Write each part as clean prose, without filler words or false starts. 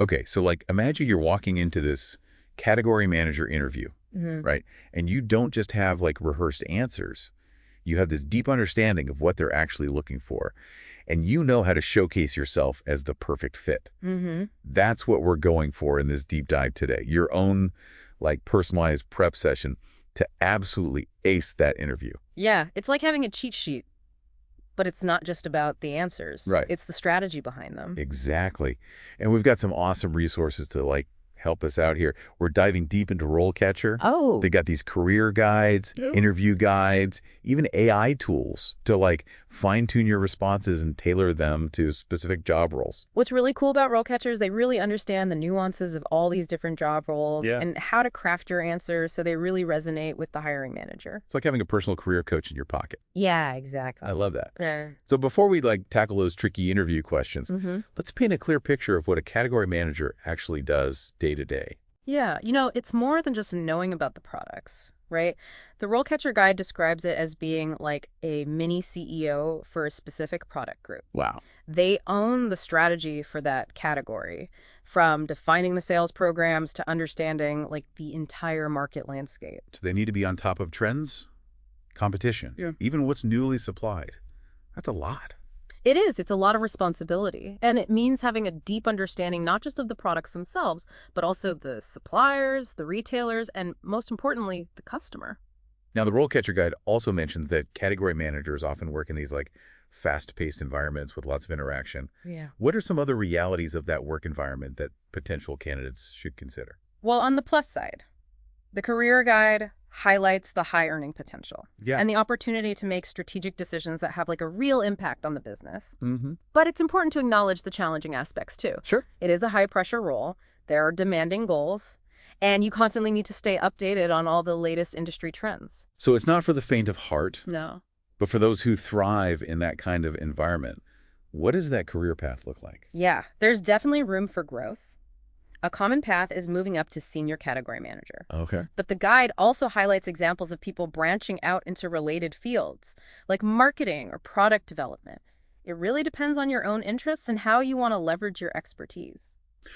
Okay, so like imagine you're walking into this category manager interview, right? And you don't just have like rehearsed answers. You have this deep understanding of what they're actually looking for. And you know how to showcase yourself as the perfect fit. That's what we're going for in this deep dive today. Your own like personalized prep session to absolutely ace that interview. Yeah, it's like having a cheat sheet, but it's not just about the answers. Right. It's the strategy behind them. Exactly. And we've got some awesome resources to like help us out here. We're diving deep into RoleCatcher. Oh. They got these career guides, interview guides, even AI tools to like fine-tune your responses and tailor them to specific job roles. What's really cool about RoleCatcher is they really understand the nuances of all these different job roles and how to craft your answers so they really resonate with the hiring manager. It's like having a personal career coach in your pocket. Yeah, exactly. I love that. Yeah. So before we like tackle those tricky interview questions, let's paint a clear picture of what a category manager actually does day to day. Yeah, it's more than just knowing about the products, right? The RoleCatcher guide describes it as being like a mini CEO for a specific product group. Wow. They own the strategy for that category, from defining the sales programs to understanding like the entire market landscape. So they need to be on top of trends, competition, even what's newly supplied. That's a lot. It is. It's a lot of responsibility. And it means having a deep understanding not just of the products themselves, but also the suppliers, the retailers, and most importantly, the customer. Now, the RoleCatcher guide also mentions that category managers often work in these like fast-paced environments with lots of interaction. Yeah. What are some other realities of that work environment that potential candidates should consider? Well, on the plus side, the career guide highlights the high earning potential and the opportunity to make strategic decisions that have like a real impact on the business. But it's important to acknowledge the challenging aspects too. Sure. It is a high pressure role. There are demanding goals, and you constantly need to stay updated on all the latest industry trends. So it's not for the faint of heart. No. But for those who thrive in that kind of environment, what does that career path look like? Yeah, there's definitely room for growth. A common path is moving up to senior category manager. Okay. But the guide also highlights examples of people branching out into related fields, like marketing or product development. It really depends on your own interests and how you want to leverage your expertise.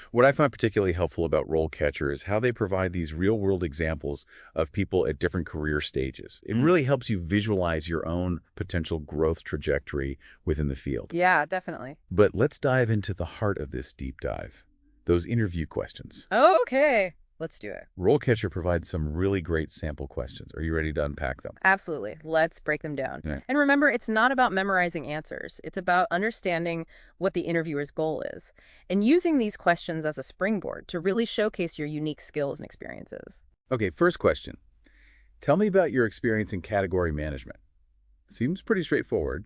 What I find particularly helpful about RoleCatcher is how they provide these real-world examples of people at different career stages. It really helps you visualize your own potential growth trajectory within the field. Yeah, definitely. But let's dive into the heart of this deep dive, those interview questions. Okay, let's do it. RoleCatcher provides some really great sample questions. Are you ready to unpack them? Absolutely. Let's break them down. Yeah. And remember, it's not about memorizing answers. It's about understanding what the interviewer's goal is and using these questions as a springboard to really showcase your unique skills and experiences. Okay, first question. Tell me about your experience in category management. Seems pretty straightforward,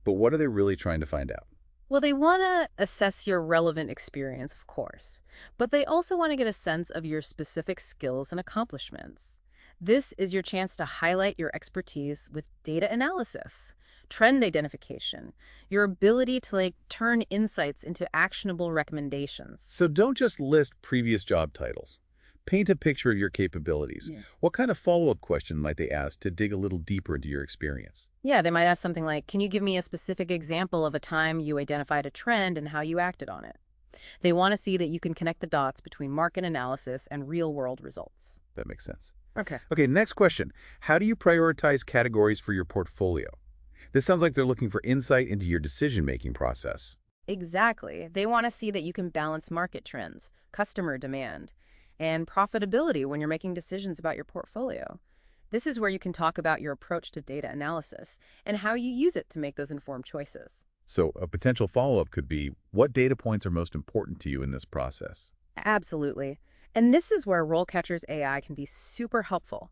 but what are they really trying to find out? Well, they want to assess your relevant experience, of course, but they also want to get a sense of your specific skills and accomplishments. This is your chance to highlight your expertise with data analysis, trend identification, your ability to turn insights into actionable recommendations. So don't just list previous job titles. Paint a picture of your capabilities. Yeah. What kind of follow-up question might they ask to dig a little deeper into your experience? Yeah, they might ask something like, can you give me a specific example of a time you identified a trend and how you acted on it? They want to see that you can connect the dots between market analysis and real-world results. That makes sense. Okay. Okay, next question. How do you prioritize categories for your portfolio? This sounds like they're looking for insight into your decision-making process. Exactly. They want to see that you can balance market trends, customer demand, and profitability when you're making decisions about your portfolio. This is where you can talk about your approach to data analysis and how you use it to make those informed choices. So a potential follow-up could be, what data points are most important to you in this process? Absolutely. And this is where RoleCatcher's AI can be super helpful.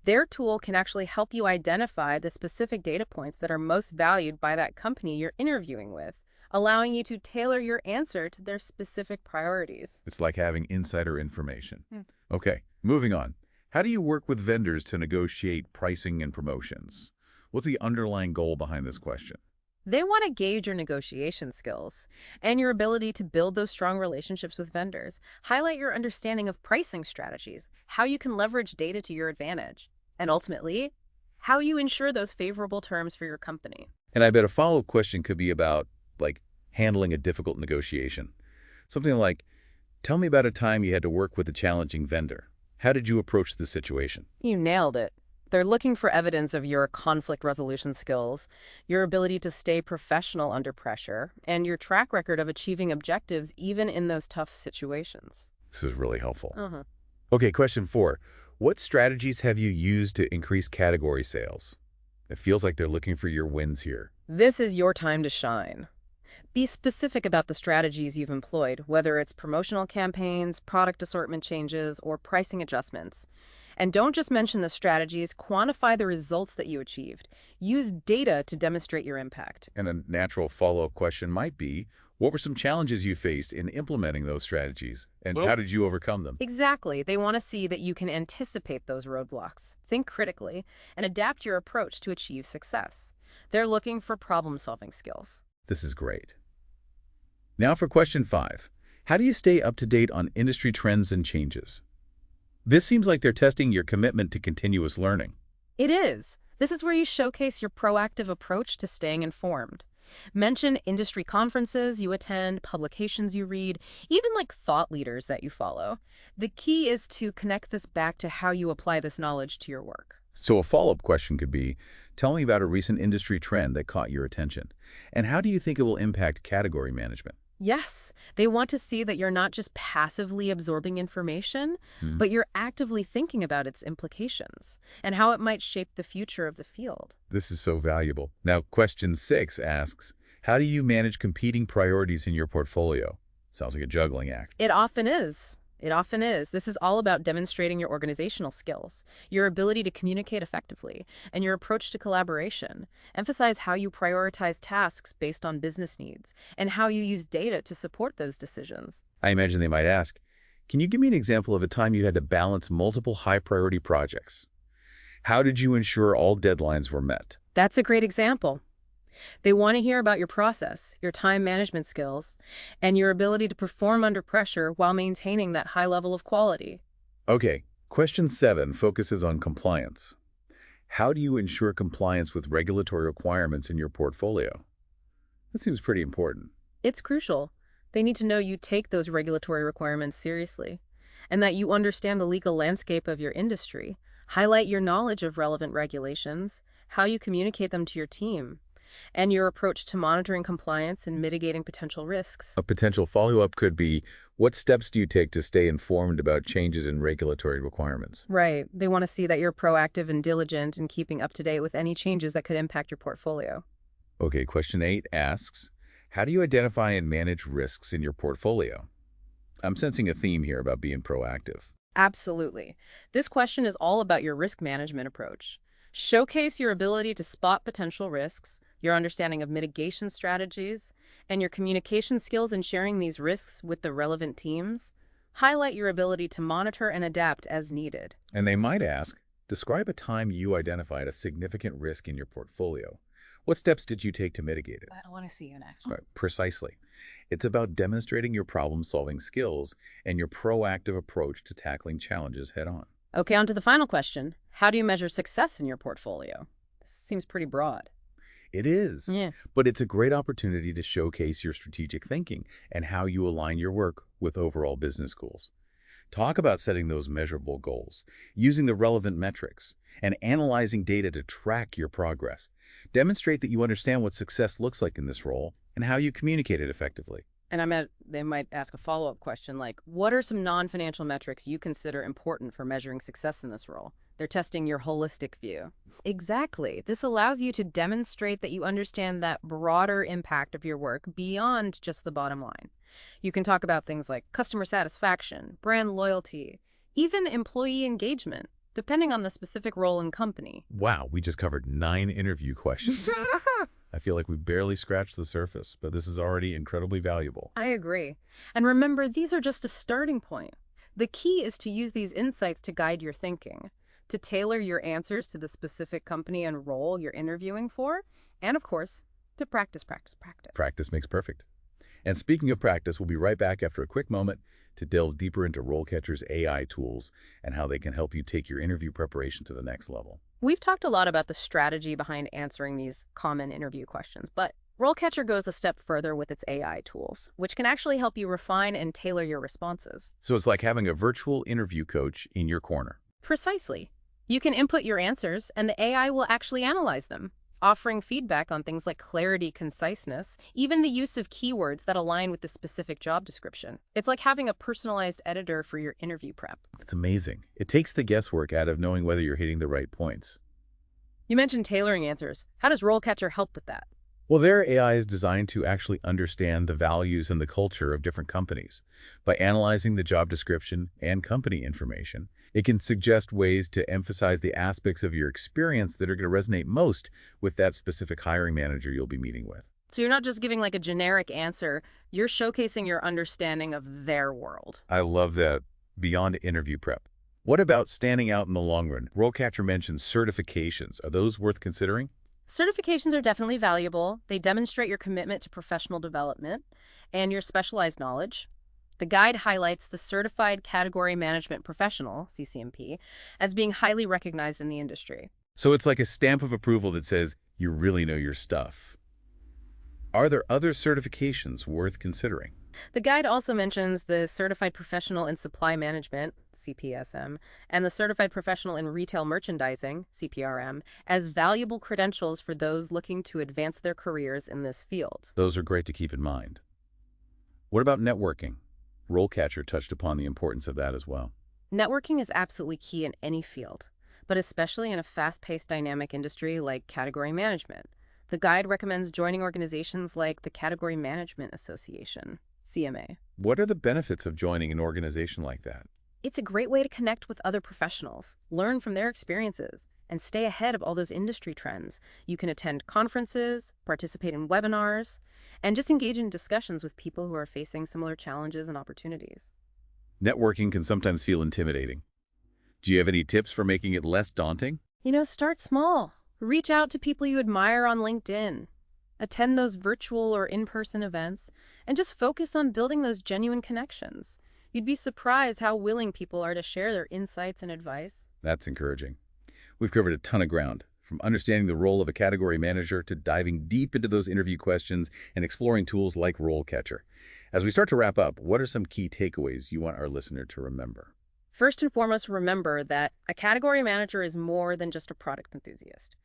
Their tool can actually help you identify the specific data points that are most valued by that company you're interviewing with, allowing you to tailor your answer to their specific priorities. It's like having insider information. Okay, moving on. How do you work with vendors to negotiate pricing and promotions? What's the underlying goal behind this question? They want to gauge your negotiation skills and your ability to build those strong relationships with vendors, highlight your understanding of pricing strategies, how you can leverage data to your advantage, and ultimately, how you ensure those favorable terms for your company. And I bet a follow-up question could be about, handling a difficult negotiation. Something like, Tell me about a time you had to work with a challenging vendor. How did you approach the situation? You nailed it. They're looking for evidence of your conflict resolution skills, your ability to stay professional under pressure, and your track record of achieving objectives even in those tough situations. This is really helpful. Uh-huh. Okay, question 4. What strategies have you used to increase category sales? It feels like they're looking for your wins here. This is your time to shine. Be specific about the strategies you've employed, whether it's promotional campaigns, product assortment changes, or pricing adjustments. And don't just mention the strategies, quantify the results that you achieved. Use data to demonstrate your impact. And a natural follow-up question might be, what were some challenges you faced in implementing those strategies, and how did you overcome them? Exactly. They want to see that you can anticipate those roadblocks, think critically, and adapt your approach to achieve success. They're looking for problem-solving skills. This is great. Now for question 5. How do you stay up to date on industry trends and changes? This seems like they're testing your commitment to continuous learning. It is. This is where you showcase your proactive approach to staying informed. Mention industry conferences you attend, publications you read, even like thought leaders that you follow. The key is to connect this back to how you apply this knowledge to your work. So a follow-up question could be, tell me about a recent industry trend that caught your attention, and how do you think it will impact category management? Yes, they want to see that you're not just passively absorbing information, but you're actively thinking about its implications and how it might shape the future of the field. This is so valuable. Now, question 6 asks, how do you manage competing priorities in your portfolio? Sounds like a juggling act. It often is. It often is. This is all about demonstrating your organizational skills, your ability to communicate effectively, and your approach to collaboration. Emphasize how you prioritize tasks based on business needs and how you use data to support those decisions. I imagine they might ask, can you give me an example of a time you had to balance multiple high-priority projects? How did you ensure all deadlines were met? That's a great example. They want to hear about your process, your time management skills, and your ability to perform under pressure while maintaining that high level of quality. Okay, question 7 focuses on compliance. How do you ensure compliance with regulatory requirements in your portfolio? That seems pretty important. It's crucial. They need to know you take those regulatory requirements seriously, and that you understand the legal landscape of your industry. Highlight your knowledge of relevant regulations, how you communicate them to your team, and your approach to monitoring compliance and mitigating potential risks. A potential follow-up could be, what steps do you take to stay informed about changes in regulatory requirements? Right. They want to see that you're proactive and diligent in keeping up to date with any changes that could impact your portfolio. Okay, question 8 asks, how do you identify and manage risks in your portfolio? I'm sensing a theme here about being proactive. Absolutely. This question is all about your risk management approach. Showcase your ability to spot potential risks, your understanding of mitigation strategies, and your communication skills in sharing these risks with the relevant teams. Highlight your ability to monitor and adapt as needed. And they might ask, describe a time you identified a significant risk in your portfolio. What steps did you take to mitigate it? I want to see you in action. Right, precisely. It's about demonstrating your problem-solving skills and your proactive approach to tackling challenges head-on. Okay, on to the final question. How do you measure success in your portfolio? This seems pretty broad. It is, Yeah. but it's a great opportunity to showcase your strategic thinking and how you align your work with overall business goals. Talk about setting those measurable goals, using the relevant metrics, and analyzing data to track your progress. Demonstrate that you understand what success looks like in this role and how you communicate it effectively. And they might ask a follow-up question like, what are some non-financial metrics you consider important for measuring success in this role? They're testing your holistic view. Exactly. This allows you to demonstrate that you understand that broader impact of your work beyond just the bottom line. You can talk about things like customer satisfaction, brand loyalty, even employee engagement, depending on the specific role and company. Wow, we just covered 9 interview questions. I feel like we barely scratched the surface, but this is already incredibly valuable. I agree. And remember, these are just a starting point. The key is to use these insights to guide your thinking, to tailor your answers to the specific company and role you're interviewing for, and of course, to practice, practice, practice. Practice makes perfect. And speaking of practice, we'll be right back after a quick moment to delve deeper into RoleCatcher's AI tools and how they can help you take your interview preparation to the next level. We've talked a lot about the strategy behind answering these common interview questions, but RoleCatcher goes a step further with its AI tools, which can actually help you refine and tailor your responses. So it's like having a virtual interview coach in your corner. Precisely. You can input your answers, and the AI will actually analyze them, offering feedback on things like clarity, conciseness, even the use of keywords that align with the specific job description. It's like having a personalized editor for your interview prep. It's amazing. It takes the guesswork out of knowing whether you're hitting the right points. You mentioned tailoring answers. How does RoleCatcher help with that? Well, their AI is designed to actually understand the values and the culture of different companies. By analyzing the job description and company information, it can suggest ways to emphasize the aspects of your experience that are going to resonate most with that specific hiring manager you'll be meeting with. So you're not just giving like a generic answer, you're showcasing your understanding of their world. I love that. Beyond interview prep. What about standing out in the long run? RoleCatcher mentions certifications. Are those worth considering? Certifications are definitely valuable. They demonstrate your commitment to professional development and your specialized knowledge. The guide highlights the Certified Category Management Professional, CCMP, as being highly recognized in the industry. So it's like a stamp of approval that says you really know your stuff. Are there other certifications worth considering? The guide also mentions the Certified Professional in Supply Management, CPSM, and the Certified Professional in Retail Merchandising, CPRM, as valuable credentials for those looking to advance their careers in this field. Those are great to keep in mind. What about networking? RoleCatcher touched upon the importance of that as well. Networking is absolutely key in any field, but especially in a fast-paced dynamic industry like category management. The guide recommends joining organizations like the Category Management Association, CMA. What are the benefits of joining an organization like that? It's a great way to connect with other professionals, learn from their experiences, and stay ahead of all those industry trends. You can attend conferences, participate in webinars, and just engage in discussions with people who are facing similar challenges and opportunities. Networking can sometimes feel intimidating. Do you have any tips for making it less daunting? Start small. Reach out to people you admire on LinkedIn. Attend those virtual or in-person events, and just focus on building those genuine connections. You'd be surprised how willing people are to share their insights and advice. That's encouraging. We've covered a ton of ground, from understanding the role of a category manager to diving deep into those interview questions and exploring tools like RoleCatcher. As we start to wrap up, what are some key takeaways you want our listener to remember? First and foremost, remember that a category manager is more than just a product enthusiast.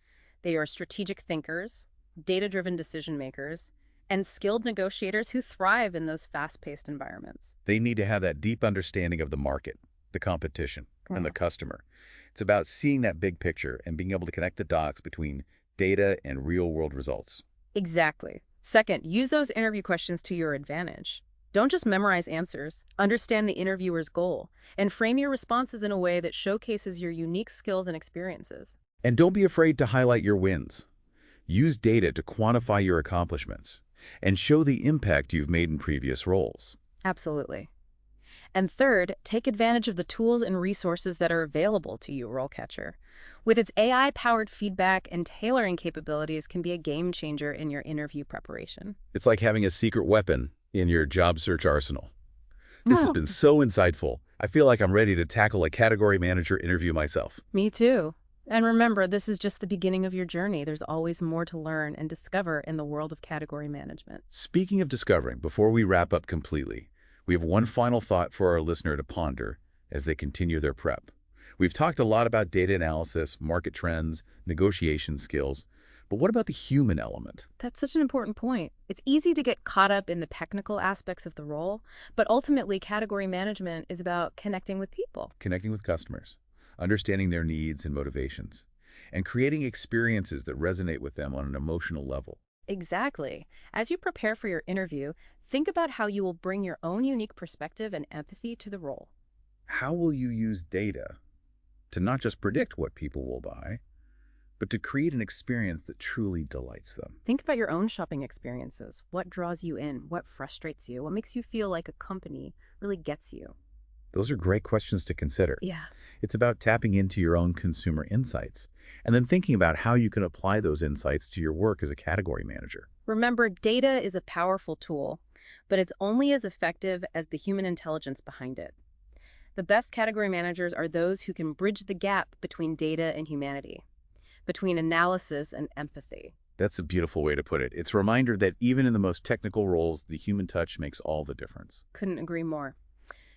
They are strategic thinkers, data-driven decision makers, and skilled negotiators who thrive in those fast-paced environments. They need to have that deep understanding of the market, the competition, and the customer. It's about seeing that big picture and being able to connect the dots between data and real-world results. Exactly. Second, use those interview questions to your advantage. Don't just memorize answers. Understand the interviewer's goal and frame your responses in a way that showcases your unique skills and experiences. And don't be afraid to highlight your wins. Use data to quantify your accomplishments and show the impact you've made in previous roles. Absolutely. And third, take advantage of the tools and resources that are available to you, RoleCatcher. With its AI-powered feedback and tailoring capabilities can be a game changer in your interview preparation. It's like having a secret weapon in your job search arsenal. This has been so insightful. I feel like I'm ready to tackle a category manager interview myself. Me too. And remember, this is just the beginning of your journey. There's always more to learn and discover in the world of category management. Speaking of discovering, before we wrap up completely, we have one final thought for our listener to ponder as they continue their prep. We've talked a lot about data analysis, market trends, negotiation skills, but what about the human element? That's such an important point. It's easy to get caught up in the technical aspects of the role, but ultimately category management is about connecting with people. Connecting with customers, understanding their needs and motivations, and creating experiences that resonate with them on an emotional level. Exactly. As you prepare for your interview, think about how you will bring your own unique perspective and empathy to the role. How will you use data to not just predict what people will buy, but to create an experience that truly delights them? Think about your own shopping experiences. What draws you in? What frustrates you? What makes you feel like a company really gets you? Those are great questions to consider. Yeah. It's about tapping into your own consumer insights and then thinking about how you can apply those insights to your work as a category manager. Remember, data is a powerful tool, but it's only as effective as the human intelligence behind it. The best category managers are those who can bridge the gap between data and humanity, between analysis and empathy. That's a beautiful way to put it. It's a reminder that even in the most technical roles, the human touch makes all the difference. Couldn't agree more.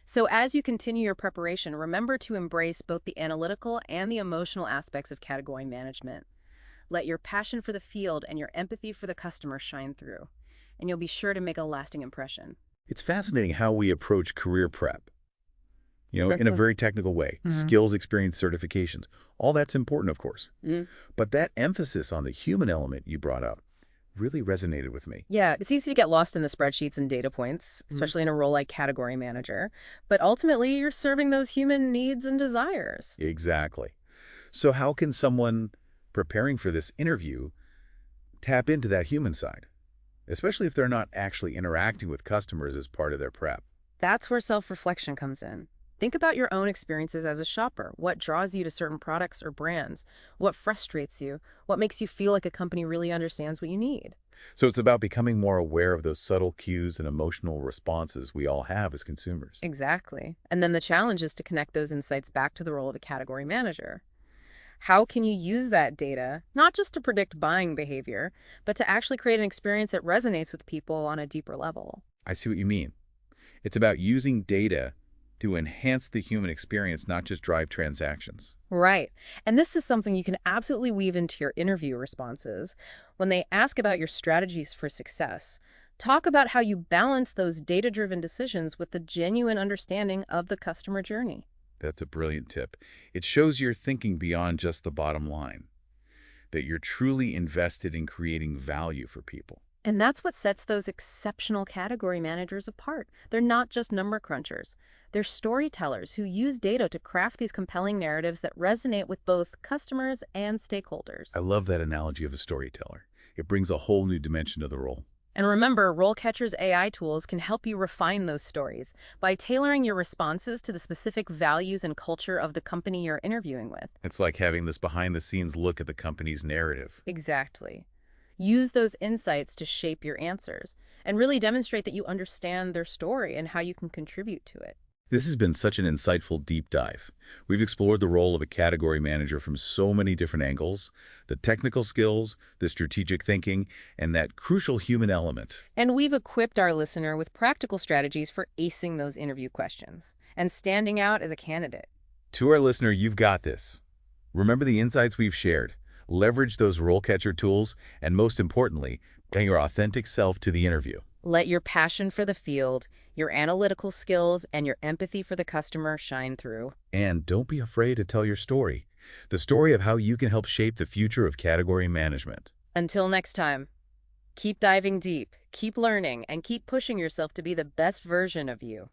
So as you continue your preparation, remember to embrace both the analytical and the emotional aspects of category management. Let your passion for the field and your empathy for the customer shine through, and you'll be sure to make a lasting impression. It's fascinating how we approach career prep, in a very technical way. Mhm. Skills, experience, certifications. All that's important, of course. Mm. But that emphasis on the human element you brought up really resonated with me. Yeah, it's easy to get lost in the spreadsheets and data points, especially in a role like category manager. But ultimately, you're serving those human needs and desires. Exactly. So how can someone preparing for this interview tap into that human side, especially if they're not actually interacting with customers as part of their prep? That's where self-reflection comes in. Think about your own experiences as a shopper. What draws you to certain products or brands? What frustrates you? What makes you feel like a company really understands what you need? So it's about becoming more aware of those subtle cues and emotional responses we all have as consumers. Exactly. And then the challenge is to connect those insights back to the role of a category manager. How can you use that data, not just to predict buying behavior, but to actually create an experience that resonates with people on a deeper level? I see what you mean. It's about using data to enhance the human experience, not just drive transactions. Right. And this is something you can absolutely weave into your interview responses. When they ask about your strategies for success, talk about how you balance those data-driven decisions with the genuine understanding of the customer journey. That's a brilliant tip. It shows you're thinking beyond just the bottom line, that you're truly invested in creating value for people. And that's what sets those exceptional category managers apart. They're not just number crunchers. They're storytellers who use data to craft these compelling narratives that resonate with both customers and stakeholders. I love that analogy of a storyteller. It brings a whole new dimension to the role. And remember, RoleCatcher's AI tools can help you refine those stories by tailoring your responses to the specific values and culture of the company you're interviewing with. It's like having this behind-the-scenes look at the company's narrative. Exactly. Use those insights to shape your answers and really demonstrate that you understand their story and how you can contribute to it. This has been such an insightful deep dive. We've explored the role of a category manager from so many different angles, the technical skills, the strategic thinking, and that crucial human element. And we've equipped our listener with practical strategies for acing those interview questions and standing out as a candidate. To our listener, you've got this. Remember the insights we've shared. Leverage those RoleCatcher tools, and most importantly, bring your authentic self to the interview. Let your passion for the field, your analytical skills, and your empathy for the customer shine through. And don't be afraid to tell your story. The story of how you can help shape the future of category management. Until next time, keep diving deep, keep learning, and keep pushing yourself to be the best version of you.